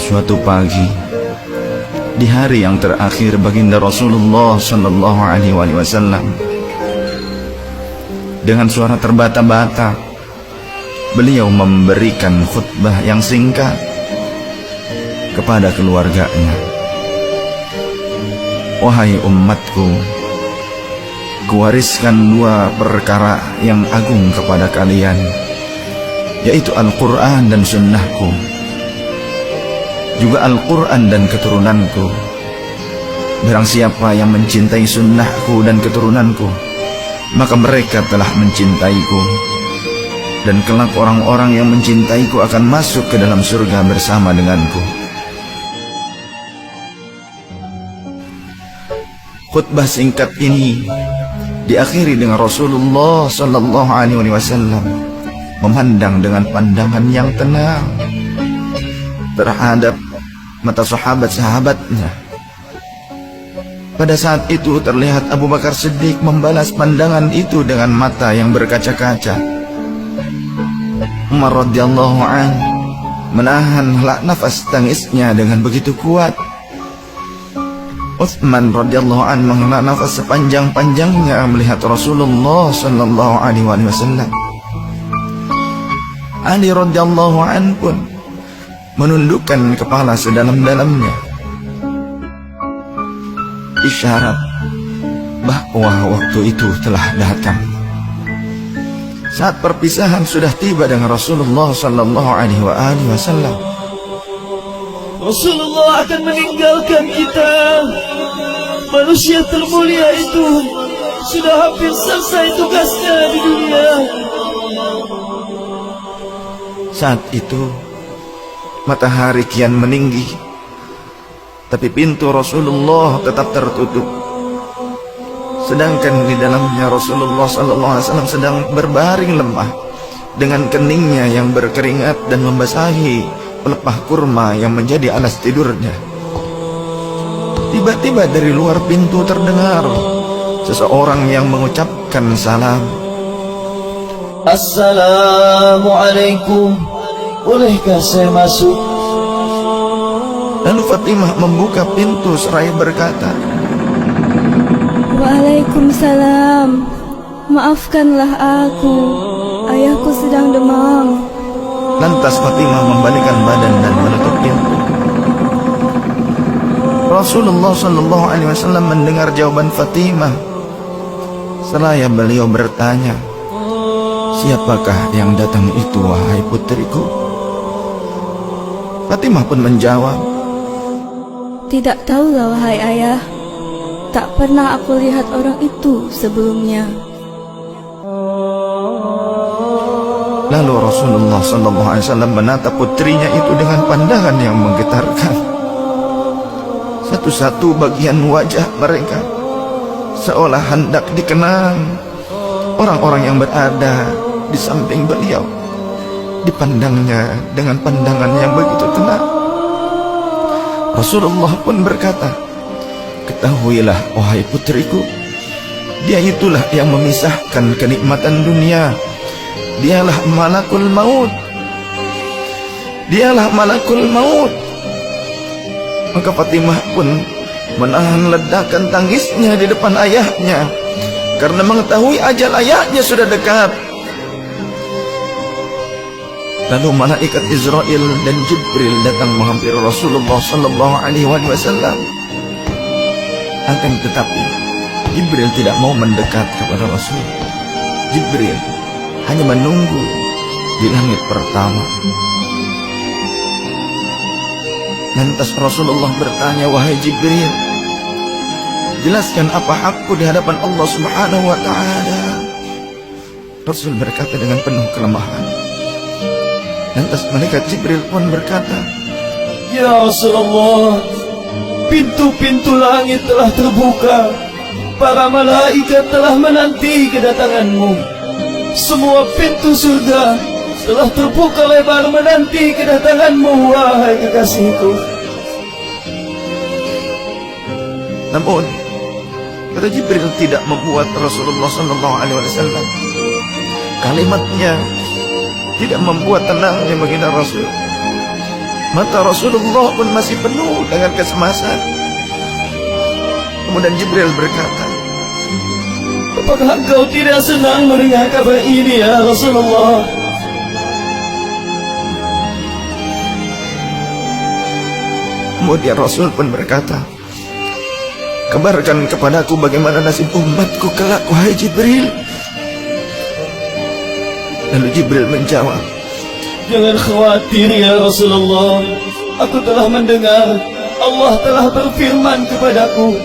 Suatu pagi, di hari yang terakhir baginda Rasulullah Sallallahu Alaihi Wasallam, dengan suara terbata-bata, beliau memberikan khutbah yang singkat kepada keluarganya. Wahai umatku, kuwariskan dua perkara yang agung kepada kalian, yaitu Al-Quran dan Sunnahku, juga Al-Quran dan keturunanku. Barang siapa yang mencintai Sunnahku dan keturunanku, maka mereka telah mencintaiku, dan kelak orang-orang yang mencintaiku akan masuk ke dalam surga bersama denganku. Khutbah singkat ini diakhiri dengan Rasulullah Sallallahu Alaihi Wasallam memandang dengan pandangan yang tenang terhadap mata sahabat-sahabatnya. Pada saat itu terlihat Abu Bakar Siddiq membalas pandangan itu dengan mata yang berkaca-kaca. Umar radhiyallahu anhu menahan nafas tangisnya dengan begitu kuat. Utsman radhiyallahu anhu menghela nafas sepanjang-panjangnya melihat Rasulullah sallallahu alaihi wasallam. Ali radhiyallahu anhu pun menundukkan kepala sedalam-dalamnya, isyarat bahwa waktu itu telah datang. Saat perpisahan sudah tiba dengan Rasulullah sallallahu alaihi wasallam. Rasulullah akan meninggalkan kita. Manusia termulia itu sudah hampir selesai tugasnya di dunia. Saat itu matahari kian meninggi, tapi pintu Rasulullah tetap tertutup. Sedangkan di dalamnya Rasulullah SAW sedang berbaring lemah dengan keningnya yang berkeringat dan membasahi pelepah kurma yang menjadi alas tidurnya. Tiba-tiba dari luar pintu terdengar seseorang yang mengucapkan salam. Assalamualaikum, bolehkah saya masuk? Lalu Fatimah membuka pintu seraya berkata, Waalaikumsalam, maafkanlah aku, ayahku sedang demam. Lantas Fatimah membalikkan badan dan menutup pintu. Rasulullah Sallallahu Alaihi Wasallam mendengar jawaban Fatimah. Seraya beliau bertanya, siapakah yang datang itu, wahai putriku? Fatimah pun menjawab, tidak tahulah wahai ayah, tak pernah aku lihat orang itu sebelumnya. Lalu Rasulullah SAW menatap putrinya itu dengan pandangan yang menggetarkan. Satu-satu bagian wajah mereka seolah hendak dikenang. Orang-orang yang berada di samping beliau dipandangnya dengan pandangan yang begitu tenang. Rasulullah pun berkata, ketahuilah wahai putriku, dia itulah yang memisahkan kenikmatan dunia. Dialah malakul maut. Dialah malakul maut. Maka Fatimah pun menahan ledakan tangisnya di depan ayahnya, karena mengetahui ajal ayahnya sudah dekat. Lalu malaikat Israel dan Jibril datang menghampiri Rasulullah Sallallahu Alaihi Wasallam. Akan tetapi Jibril tidak mau mendekat kepada Rasul. Jibril hanya menunggu di langit pertama. Lantas Rasulullah bertanya, wahai Jibril, jelaskan apa hakku di hadapan Allah Subhanahu wa ta'ala. Rasul berkata dengan penuh kelemahan. Lantas malaikat Jibril pun berkata, Ya Rasulullah, pintu-pintu langit telah terbuka. Para malaikat telah menanti kedatanganmu. Semua pintu surga telah terbuka lebar menanti kedatanganmu, wahai kekasihku. Namun kata Jibril tidak membuat Rasulullah SAW. Kalimatnya tidak membuat tenangnya baginda Rasul. Mata Rasulullah pun masih penuh dengan kecemasan. Kemudian Jibril berkata, Apakah engkau tidak senang mendengar kabar ini ya Rasulullah? kemudian Rasul pun berkata, kabarkan kepadaku bagaimana nasib umatku kelak, wahai Jibril. Lalu Jibril menjawab, Jangan khawatir ya Rasulullah. Aku telah mendengar Allah telah berfirman kepadaku,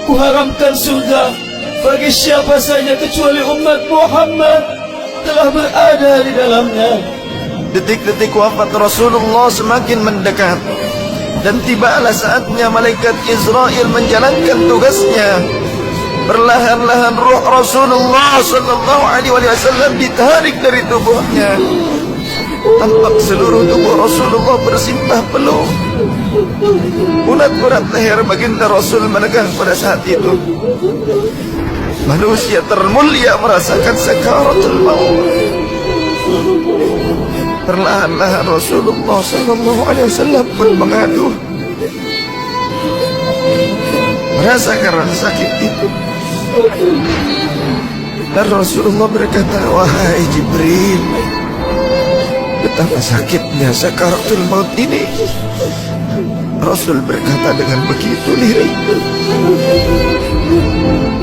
Kuharamkan surga bagi siapa saja kecuali umat Muhammad telah berada di dalamnya. detik-detik wafat Rasulullah semakin mendekat, dan tibalah saatnya malaikat Israel menjalankan tugasnya. Perlahan-lahan ruh Rasulullah sallallahu alaihi wasallam ditarik dari tubuhnya. Tampak seluruh tubuh Rasulullah bersimpah peluh. Urat-urat leher baginda Rasul menegang pada saat itu. Manusia termulia merasakan sakaratul maut. Perlahan-lahan Rasulullah sallallahu alaihi wasallam pun mengadu, merasakan rasa sakit itu. Dan Rasulullah berkata, wahai Jibril, betapa sakitnya sakaratul maut ini. Rasul berkata dengan begitu lirih.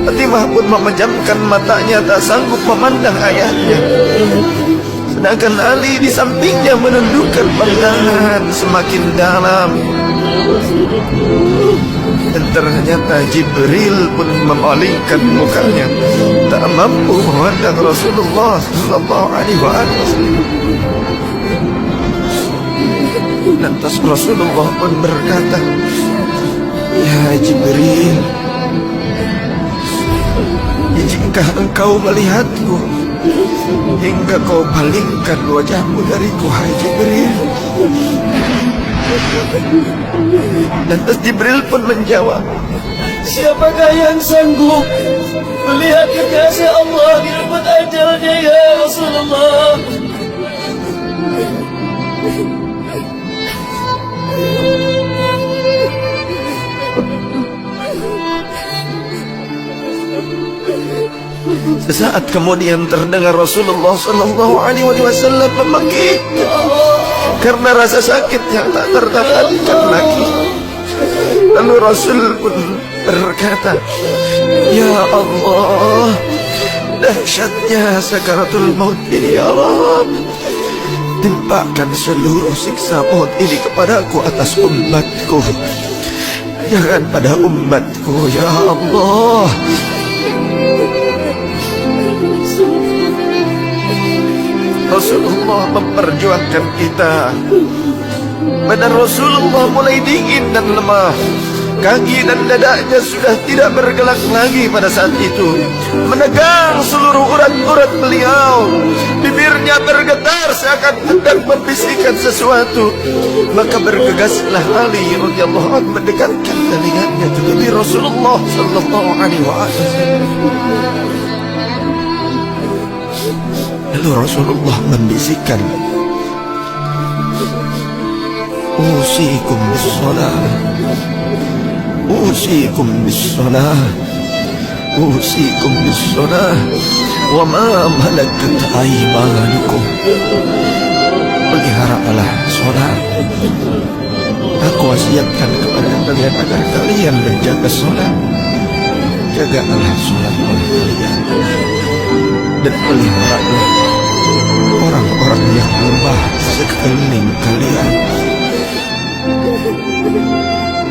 Fatimah pun memejamkan matanya, tak sanggup memandang ayahnya. Sedangkan Ali di sampingnya menundukkan pandangan semakin dalam. Dan ternyata Jibril pun memalingkan mukanya, tak mampu memandang Rasulullah sallallahu alaihi wasallam. Lantas Rasulullah pun berkata, ya Jibril, jika engkau melihatku hingga kau palingkan wajahmu dariku, hai Jibril. Lantas Jibril pun menjawab, Siapakah yang sanggup melihat kekasih Allah di tempat ajalnya ya Rasulullah? sesaat kemudian terdengar Rasulullah sallallahu alaihi wasallam memanggil karena rasa sakit yang tak tertahankan lagi. Lalu Rasul pun berkata, ya Allah, dahsyatnya sakaratul maut ini ya Rabb. Timpakan seluruh siksa maut ini kepadaku atas umatku, jangan pada umatku ya Allah. Rasulullah memperjuangkan kita. Badan Rasulullah mulai dingin dan lemah. Kaki dan dadanya sudah tidak bergerak lagi pada saat itu. Menegang seluruh urat-urat beliau. Bibirnya bergetar seakan hendak membisikkan sesuatu. Maka bergegaslah Ali radhiyallahu anhu mendekatkan telinganya ke bibir Rasulullah sallallahu alaihi wasallam. Lalu Rasulullah membisikkan, Usikum bis-salah, Usikum bis-salah, Usikum bis-salah, wa ma malakat aymanukum. Peliharalah salat. Aku wasiatkan kepada kalian agar kalian menjaga salat. Jagalah salat kalian dan peliharalah orang-orang yang lemah sekeliling kalian.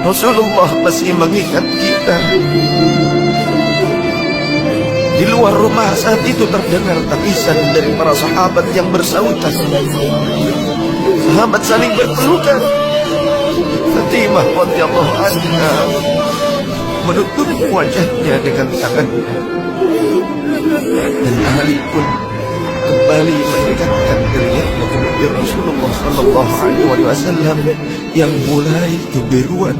Rasulullah masih mengingat kita. Di luar rumah saat itu terdengar tangisan dari para sahabat yang bersautan. Sahabat saling berpelukan. Fatimah radhiyallahu anha menutup wajahnya dengan tangannya. Dan Ali pun kembali mendekatkan dirinya ke bibir Rasulullah sallallahu alaihi wasallam yang mulai kebiruan.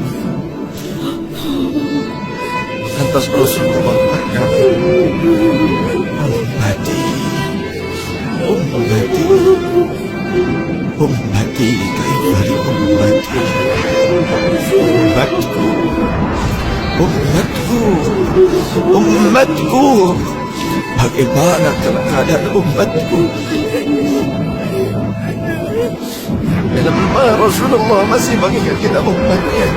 Lantas Rasulullah berkata, ummati, ummati, Ummati kaifali ummati. Ummatku, ummatku, ummatku. Bagaimana keadaan umatku? Kenapa Rasulullah masih mengingat kita umatnya?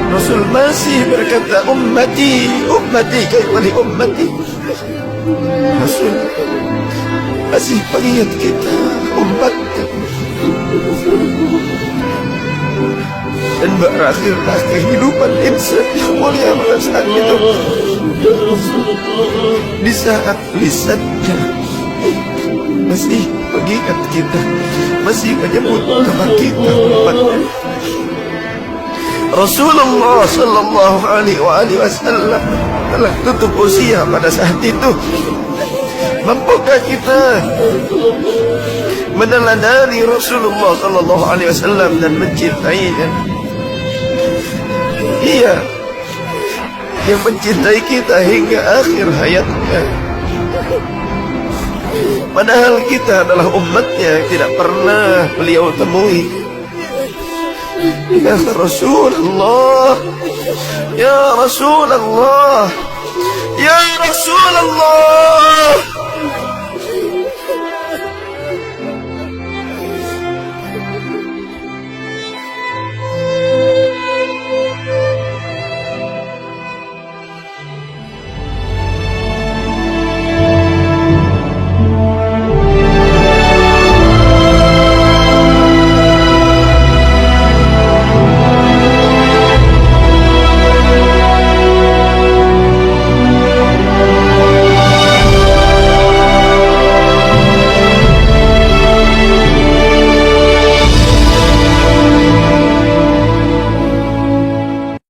Rasul masih berkata ummati, ummati kaifali ummati. Rasul masih mengingat kita umatnya. Dan berakhirlah kehidupan insan yang mulia pada saat itu. Di saat lisannya masih mengingat kita, masih menyebut nama kita umatnya. Rasulullah sallallahu alaihi wasallam telah tutup usia pada saat itu. Mampukah kita meneladani Rasulullah sallallahu alaihi wasallam dan mencintainya? Ia yang mencintai kita hingga akhir hayatnya. Padahal kita adalah umatnya yang tidak pernah beliau temui. Ya Rasulullah, ya Rasulullah, ya Rasulullah.